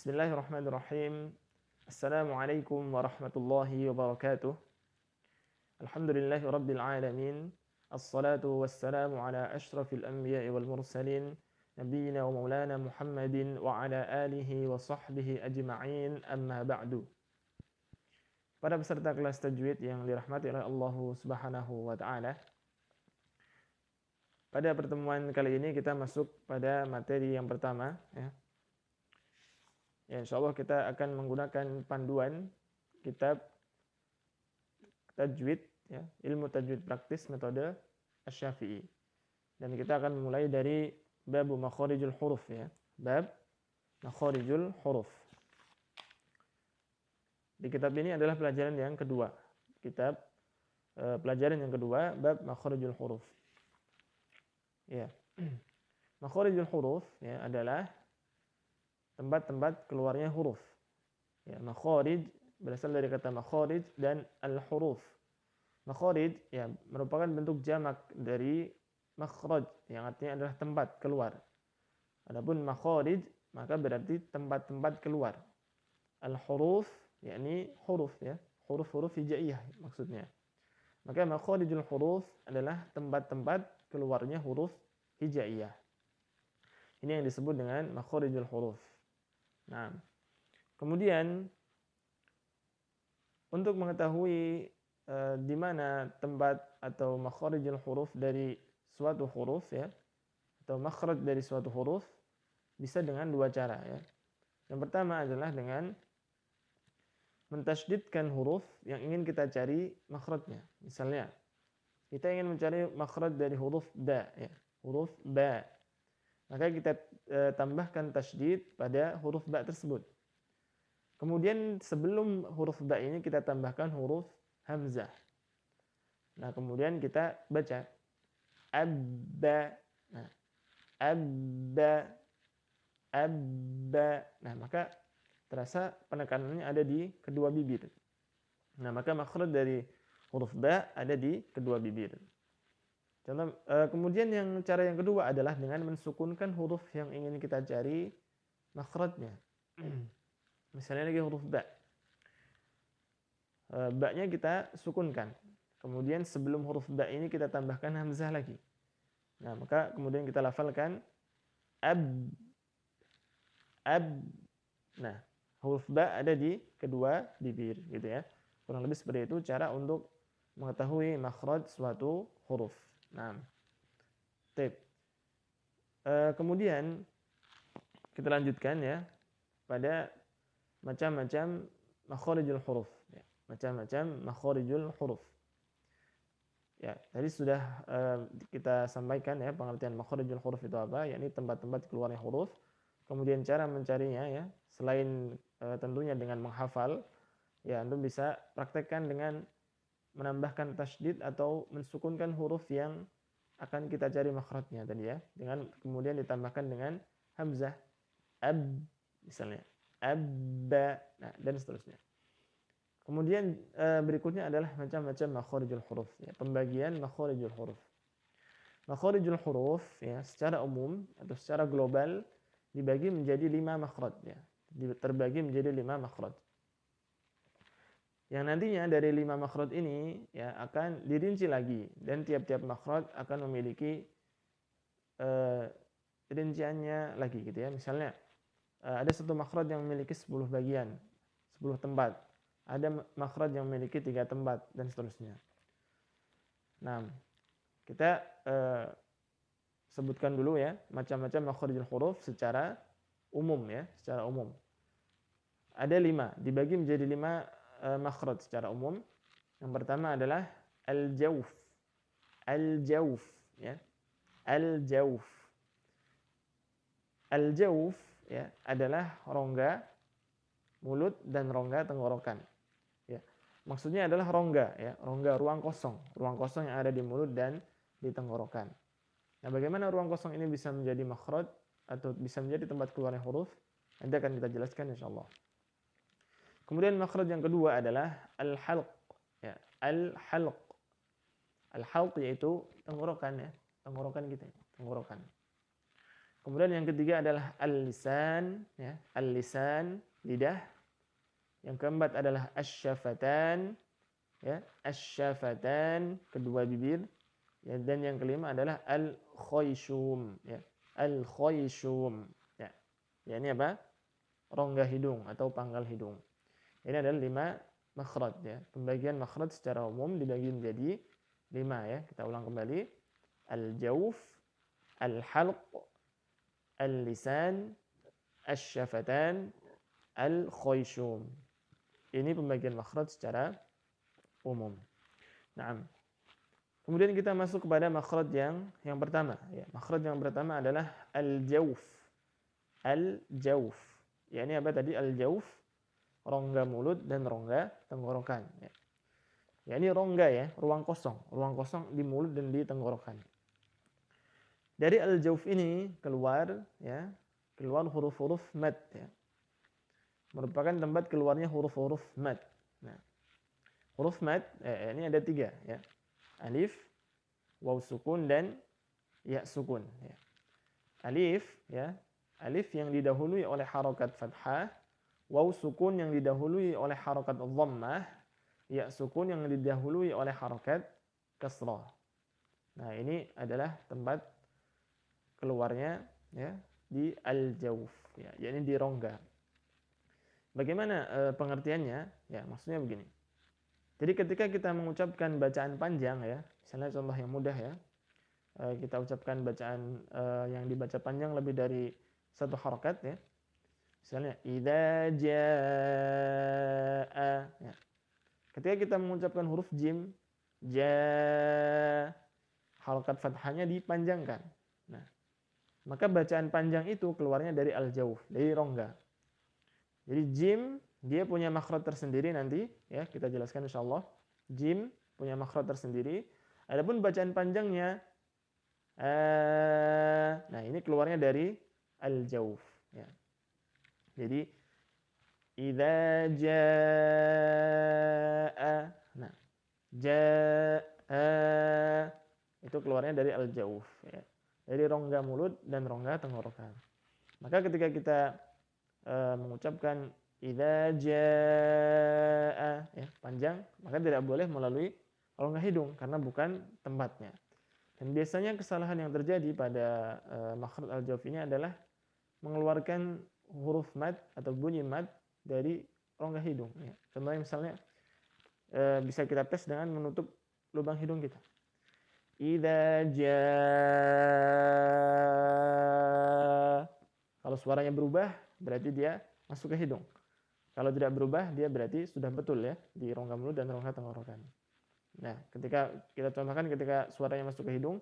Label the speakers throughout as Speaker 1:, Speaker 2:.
Speaker 1: Bismillahirrahmanirrahim. Assalamualaikum warahmatullahi wabarakatuh. Alhamdulillahi rabbil alamin. Assalatu wassalamu ala ashrafil anbiya'i wal mursalin. Nabiyyina wa maulana Muhammadin wa ala alihi wa sahbihi ajma'in, amma ba'du. Para peserta kelas tajwid yang dirahmati oleh Allah Subhanahu wa taala. Pada pertemuan kali ini kita masuk pada materi yang pertama, ya. Ya, insyaallah kita akan menggunakan panduan kitab tajwid, ya, ilmu tajwid praktis metode Asy-Syafi'i. Dan kita akan mulai dari bab makharijul huruf, ya. Bab makharijul huruf. Di kitab ini adalah pelajaran yang kedua. Pelajaran yang kedua, bab makharijul huruf. Ya. Makharijul huruf, ya, adalah tempat-tempat keluarnya huruf. Ya, makharij berasal dari kata makharij dan al-huruf. Makharij, ya, merupakan bentuk jamak dari makhraj yang artinya adalah tempat keluar. Adapun makharij maka berarti tempat-tempat keluar. Al-huruf yakni huruf, ya, huruf-huruf hijaiyah maksudnya. Maka makharijul huruf adalah tempat-tempat keluarnya huruf hijaiyah. Ini yang disebut dengan makharijul huruf. Nah, kemudian untuk mengetahui di mana tempat atau makharijul huruf dari suatu huruf, ya, atau makhraj dari suatu huruf bisa dengan dua cara, ya. Yang pertama adalah dengan mentasydidkan huruf yang ingin kita cari makhrajnya. Misalnya, kita ingin mencari makhraj dari huruf ba, ya, huruf ba. Maka kita tambahkan tasydid pada huruf ba tersebut. Kemudian sebelum huruf ba ini kita tambahkan huruf hamzah. Nah, kemudian kita baca abba. Nah, abba, abba. Nah, maka terasa penekanannya ada di kedua bibir. Nah, maka makhraj dari huruf ba ada di kedua bibir. Contoh, kemudian cara yang kedua adalah dengan mensukunkan huruf yang ingin kita cari makhrajnya. Misalnya lagi huruf ba. Ba-nya kita sukunkan. Kemudian sebelum huruf ba ini kita tambahkan hamzah lagi. Nah, maka kemudian kita lafalkan ab. Nah, huruf ba ada di kedua bibir, gitu ya. Kurang lebih seperti itu cara untuk mengetahui makhraj suatu huruf. Nah, kemudian kita lanjutkan, ya, pada macam-macam makharijul huruf, ya, macam-macam makharijul huruf. Ya, tadi sudah kita sampaikan, ya, pengertian makharijul huruf itu apa, yakni tempat-tempat keluarnya huruf. Kemudian cara mencarinya, ya, selain tentunya dengan menghafal, ya, Anda bisa praktekkan dengan menambahkan tasydid atau mensukunkan huruf yang akan kita cari makhrajnya tadi, ya, dengan kemudian ditambahkan dengan hamzah, ab misalnya, abba, nah, dan seterusnya. Kemudian berikutnya adalah macam-macam makharijul huruf, ya, pembagian makharijul huruf. Makharijul huruf, ya, secara umum atau secara global dibagi menjadi 5 makhraj, ya, terbagi menjadi 5 makhraj. Yang nantinya dari 5 makhraj ini, ya, akan dirinci lagi dan tiap-tiap makhraj akan memiliki rinciannya lagi, gitu, ya. Misalnya ada satu makhraj yang memiliki 10 bagian, 10 tempat. Ada makhraj yang memiliki 3 tempat dan seterusnya. Nah, kita sebutkan dulu, ya, macam-macam makharijul huruf secara umum, ya, secara umum. Ada 5, dibagi menjadi 5 makhraj secara umum. Yang pertama adalah al-jawf. Al-jawf, ya. Al-jawf. Al-jawf, ya, adalah rongga mulut dan rongga tenggorokan. Ya. Maksudnya adalah rongga, ya, rongga ruang kosong yang ada di mulut dan di tenggorokan. Nah, bagaimana ruang kosong ini bisa menjadi makhraj atau bisa menjadi tempat keluarnya huruf? Nanti akan kita jelaskan insyaallah. Kemudian makhraj yang kedua adalah al-halq, ya, al-halq. Al-halq yaitu tenggorokan, ya, tenggorokan kita, tenggorokan. Kemudian yang ketiga adalah al-lisan, ya, al-lisan, lidah. Yang keempat adalah asy-syafatan, ya, asy-syafatan, kedua bibir. Ya, dan yang kelima adalah al-khayshum, ya, al-khayshum, ya. Ya, ini apa? Rongga hidung atau pangkal hidung. Ini adalah 5 makhraj, ya. Pembagian makhraj secara umum dibagi menjadi 5, ya. Kita ulang kembali. Al-jawf, al-halq, al-lisan, asy-syafatan, al-khayshum. Ini pembagian makhraj secara umum. Nah, kemudian kita masuk kepada makhraj yang pertama, ya. Makhraj yang pertama adalah al-jawf. Al-jawf. Ya, ini apa tadi? Al-jawf, rongga mulut dan rongga tenggorokan, ya. Ya, ini rongga, ya, ruang kosong di mulut dan di tenggorokan. Dari al-jawf ini keluar, ya, keluar huruf-huruf mad, ya. Merupakan tempat keluarnya huruf-huruf mad. Nah, huruf mad ini ada 3, ya. Alif, waw sukun dan ya sukun, ya. Alif, ya, alif yang didahului oleh harokat fathah, waw sukun yang didahului oleh harokat dhammah, ya sukun yang didahului oleh harokat kasrah. Nah, ini adalah tempat keluarnya, ya, di al-jawf, ya, yakni di rongga. Bagaimana pengertiannya? Ya, maksudnya begini. Jadi ketika kita mengucapkan bacaan panjang, ya, misalnya contoh yang mudah, ya, kita ucapkan bacaan yang dibaca panjang lebih dari 1 harokat, ya. Misalnya idza jaa, ya. Ketika kita mengucapkan huruf jim, ja, harokat fathahnya dipanjangkan. Nah, maka bacaan panjang itu keluarnya dari al-jawf, dari rongga. Jadi jim dia punya makhraj tersendiri nanti, ya, kita jelaskan insyaallah. Jim punya makhraj tersendiri. Adapun bacaan panjangnya nah, ini keluarnya dari al-jawf, ya. Jadi idza jaa. Nah, jaa itu keluarnya dari al-jawf, ya. Dari rongga mulut dan rongga tenggorokan. Maka ketika kita mengucapkan idza jaa, ya, panjang, maka tidak boleh melalui rongga hidung karena bukan tempatnya. Dan biasanya kesalahan yang terjadi pada makhraj al-jawf ini adalah mengeluarkan huruf mad atau bunyi mad dari rongga hidung, ya. Contohnya misalnya bisa kita tes dengan menutup lubang hidung kita. Idza jaa. Kalau suaranya berubah berarti dia masuk ke hidung. Kalau tidak berubah dia berarti sudah betul, ya, di rongga mulut dan rongga tenggorokan. Nah, ketika kita contohkan ketika suaranya masuk ke hidung,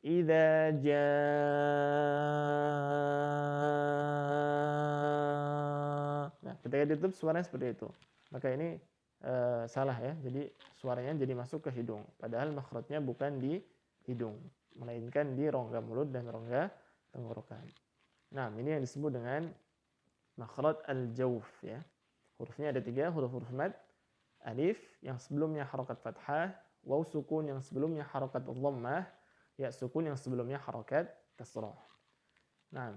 Speaker 1: idza jaa. Nah, ketika ditutup suaranya seperti itu. Maka ini salah, ya. Jadi suaranya jadi masuk ke hidung. Padahal makhrajnya bukan di hidung, melainkan di rongga mulut dan rongga tenggorokan. Nah, ini yang disebut dengan makhraj al-jawf, ya. Hurufnya ada 3, huruf-huruf mad. Alif yang sebelumnya harokat fathah, waw sukun yang sebelumnya harokat dhammah, ya sukun yang sebelumnya harokat kasrah. Nah,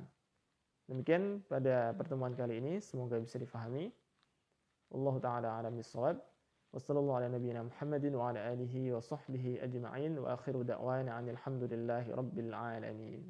Speaker 1: demikian pada pertemuan kali ini, semoga bisa difahami. Wallahu ta'ala a'lam bis-shawab. Wassallallahu ala nabiyyina Muhammadin wa ala alihi wa sahbihi ajma'in wa akhiru da'wana 'anil hamdulillahi rabbil alamin.